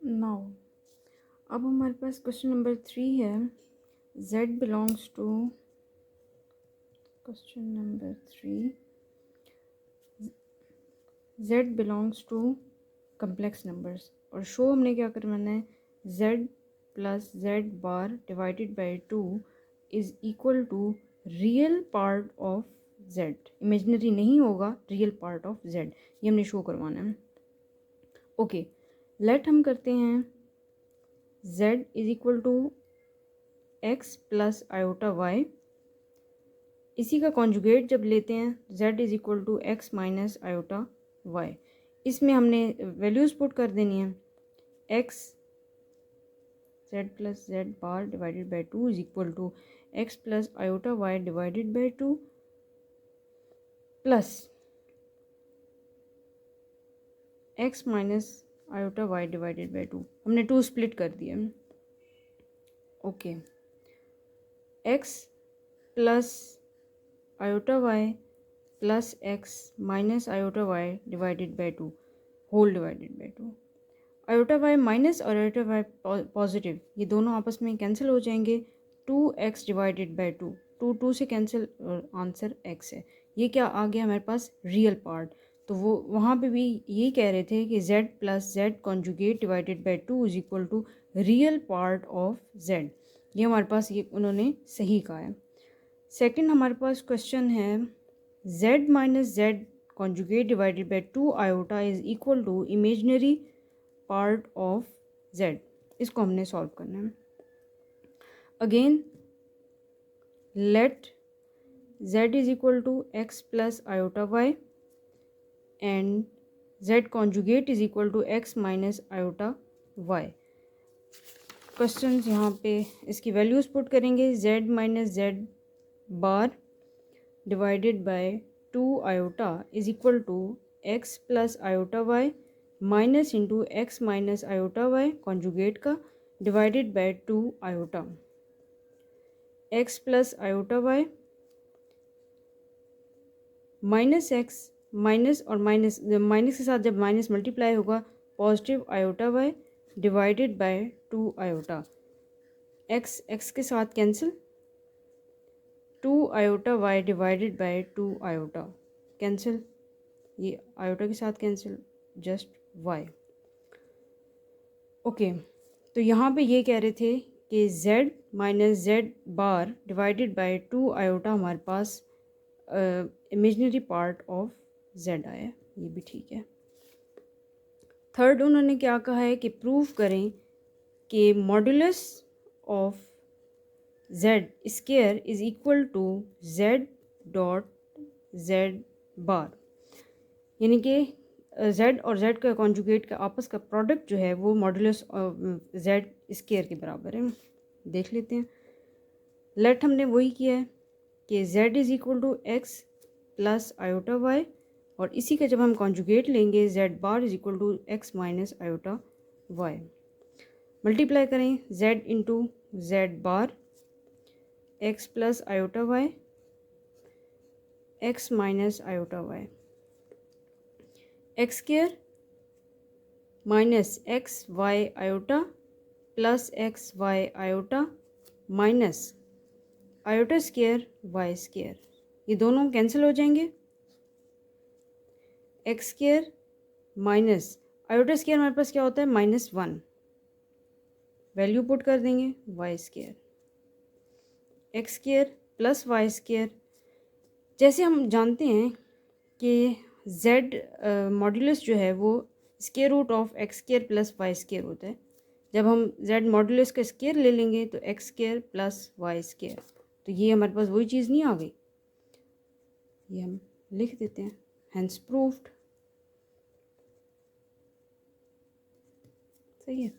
Now अब हमारे पास क्वेश्चन नंबर 3 है। z belongs to question number 3 z belongs to complex numbers और शो हमने क्या करवाना है, z plus z bar divided by 2 is equal to real part of z, imaginary नहीं होगा, रियल पार्ट ऑफ z, ये हमने शो करवाना है। ओके, लेट हम करते हैं z is equal to x plus iota y, इसी का कॉन्जुगेट जब लेते हैं z is equal to x minus iota y, इसमें हमने वैल्यूज़ पुट कर देनी है। x z plus z bar divided by 2 is equal to x plus iota y divided by 2 plus x minus iota y divided by 2, हमने 2 split कर दिया। Okay, x plus iota y plus x minus iota y divided by 2 whole divided by 2, iota y minus और iota y positive, ये दोनों आपस में cancel हो जाएंगे। 2x डिवाइडेड बाई 2, 2 से कैंसिल और आंसर x है। ये क्या आ गया हमारे पास, रियल पार्ट। तो वो वहाँ पे भी यही कह रहे थे कि z plus z conjugate divided by 2 is equal to real part of z, ये हमारे पास ये उन्होंने सही कहा है। सेकंड हमारे पास क्वेश्चन है z minus z conjugate divided by 2 iota is equal to imaginary part of z, इसको हमने सॉल्व करना है। Again let z is equal to x plus iota y and z conjugate is equal to x minus iota y. Question यहाँ पे इसकी values put करेंगे, z minus z bar divided by 2 iota is equal to x plus iota y minus into x minus iota y conjugate का divided by 2 iota, x plus iota y minus x minus और minus के साथ जब minus multiply होगा positive iota y divided by 2 iota, x के साथ cancel, 2 iota y divided by 2 iota cancel, ये iota के साथ कैंसिल, जस्ट वाई। ओके, तो यहाँ पे ये कह रहे थे कि z minus z bar divided by 2 iota हमारे पास इमेजनरी पार्ट ऑफ z आया, ये भी ठीक है। थर्ड उन्होंने क्या कहा है कि प्रूव करें कि modulus of z square is equal to z dot z bar, यानी कि z और z का कॉन्जुगेट का आपस का प्रोडक्ट जो है वो मॉड्यूलस z स्केयर के बराबर है। देख लेते हैं। लेट हमने वही किया है कि z is equal to x plus iota y और इसी का जब हम कॉन्जुगेट लेंगे z bar is equal to x minus iota y, multiply करें z into z bar x plus iota y x minus iota y, x square minus x y iota plus x y iota minus iota square y square, ये दोनों cancel हो जाएंगे। X square minus iota square हमारे पास क्या होता है, -1, value put कर देंगे y square, x square plus y square. जैसे हम जानते हैं कि z मॉड्यूलस जो है वो square root of x square plus y square होता है। जब हम z मॉड्यूलस का स्केयर ले लेंगे तो x square plus y square, तो ये हमारे पास वही चीज़ नहीं आ गई, ये हम लिख देते हैं, हैंस प्रूव्ड। सही है।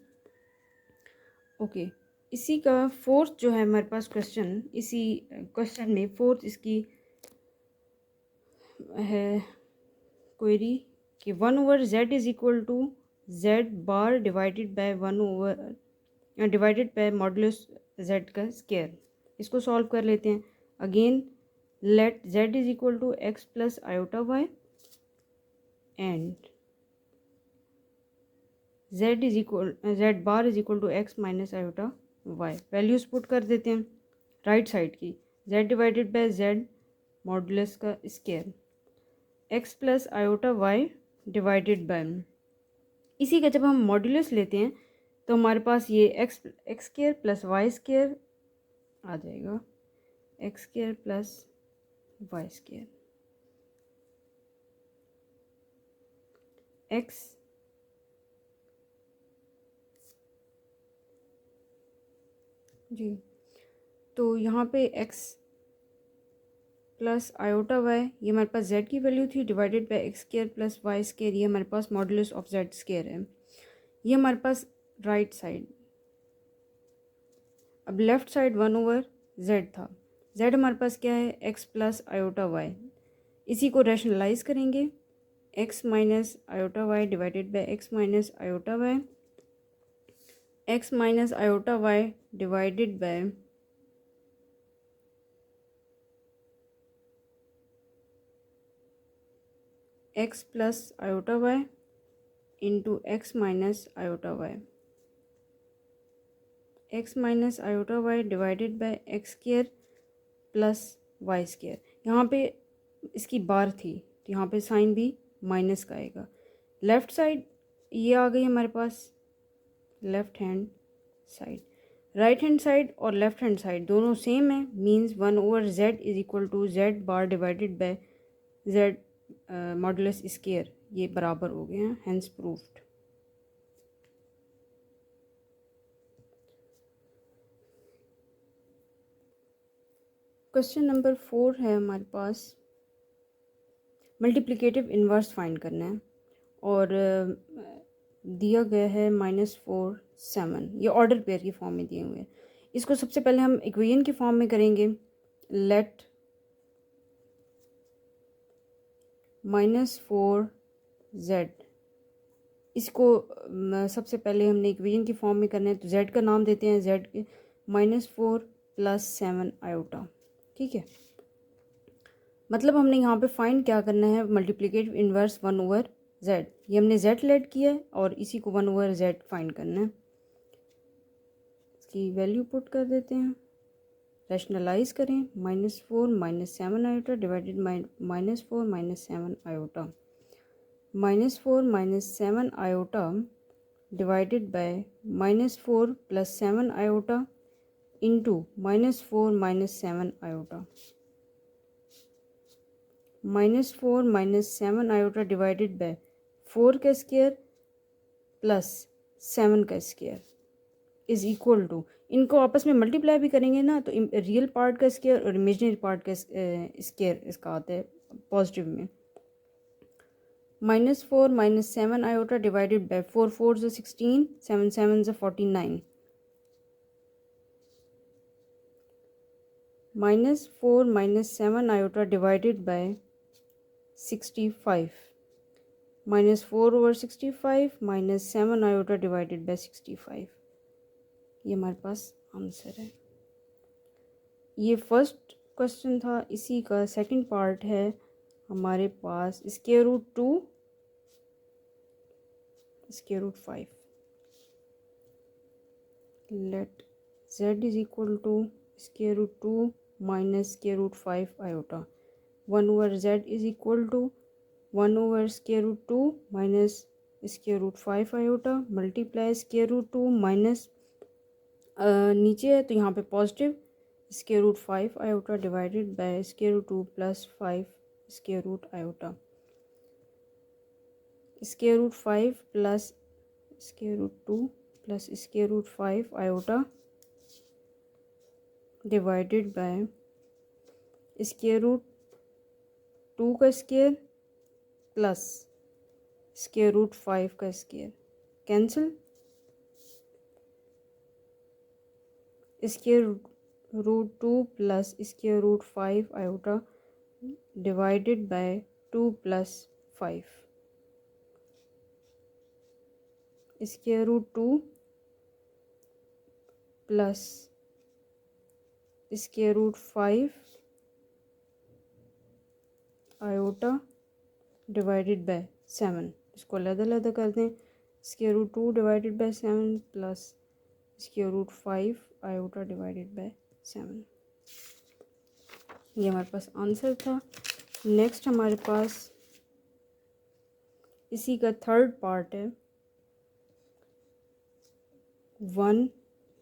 ओके, इसी का फोर्थ जो है हमारे पास क्वेश्चन, इसी क्वेश्चन में फोर्थ इसकी है क्वेरी कि 1/z is equal to z bar divided by 1 divided by modulus z का स्केयर, इसको सॉल्व कर लेते हैं। Again let z is equal to x plus iota y and z bar is equal to x minus iota y. Values put कर देते हैं right side की। Z divided by z modulus का square, x plus iota y divided by, इसी का जब हम modulus लेते हैं तो हमारे पास ये x square plus y square आ जाएगा, x square plus y square, x जी। तो यहाँ पे एक्स प्लस आयोटा वाई ये हमारे पास जेड की वैल्यू थी, divided by x square plus y square, ये हमारे पास मॉडुलस ऑफ जेड स्केयर है। ये हमारे पास राइट साइड। अब लेफ्ट साइड 1/z था, z हमारे पास क्या है, x प्लस आयोटा वाई। इसी को रैशनलाइज करेंगे, x minus iota y divided by x minus iota y, x minus iota y divided by x plus iota y into x minus iota y, x minus iota y divided by x square plus y square. यहाँ पे इसकी बार थी तो यहाँ पे sign भी minus का आएगा। लेफ़्ट साइड ये आ गई हमारे पास left hand side. Right hand side और लेफ़्ट हैंड साइड दोनों सेम है, means 1/z is equal to z bar divided by z modulus square, ये बराबर हो गए हैं, हैंस प्रूव्ड। क्वेश्चन नंबर 4 है हमारे पास, मल्टीप्लिकेटिव इन्वर्स फाइंड करना है और दिया गया है -4 7, ये ऑर्डर पेयर की फॉर्म में दिए हुए हैं। इसको सबसे पहले हम इक्वेशन की फॉर्म में करेंगे। लेट -4z, इसको सबसे पहले हमने इक्वेशन की फॉर्म में करना है तो z का नाम देते हैं, z के -4 + 7 आयोटा। ठीक है, मतलब हमने यहाँ पे फाइंड क्या करना है, मल्टीप्लिकेटिव इन्वर्स 1/z। ये हमने z लेट किया है और इसी को 1/z फाइंड करना है। इसकी वैल्यू पुट कर देते हैं, रैशनलाइज करें, -4 - 7 iota divided -4 - 7 iota, -4 - 7 iota divided bye -4 + 7 iota into -4 - 7 iota, -4 - 7 iota divided bye 4 का स्क्वायर प्लस 7 का स्क्वायर इज इक्वल टू, इनको आपस में मल्टीप्लाई भी करेंगे ना तो रियल पार्ट का स्क्वायर और इमेजिनरी पार्ट का स्क्वायर इसका आता है पॉजिटिव में। -4 - 7 iota divided bye 4 4 = 16, 7 7 = 49, -4 - 7 iota divided bye 65, -4/65 - 7 iota divided bye 65, ये हमारे पास आंसर है। ये फर्स्ट क्वेश्चन था, इसी का सेकंड पार्ट है हमारे पास √2 √5। Let z is equal to √2 minus √5 iota, 1/z is equal to 1/√2 minus √5 iota multiply √2 minus नीचे है तो यहाँ पे positive √5 iota divided by √2 + 5 iota, √5 plus √2 plus √5 iota divided by √2 का स्क्वायर प्लस √5 का square, cancel, √2 plus √5 iota divided by 2 + 5, √2 plus √5 iota divided by 7, इसको अलग अलग कर दें, square root 2 divided by 7 plus square root 5 iota divided by 7। ये हमारे पास answer था। नेक्स्ट हमारे पास इसी का थर्ड पार्ट है 1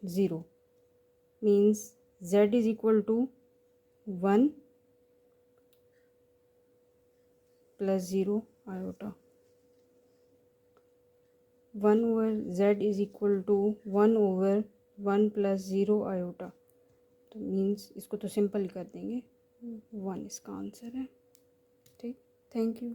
0 means z is equal to 1 plus 0 iota. 1 over z is equal to 1 over 1 plus 0 iota. तो मीन्स इसको तो सिंपल कर देंगे, 1 इसका आंसर है। ठीक, थैंक यू।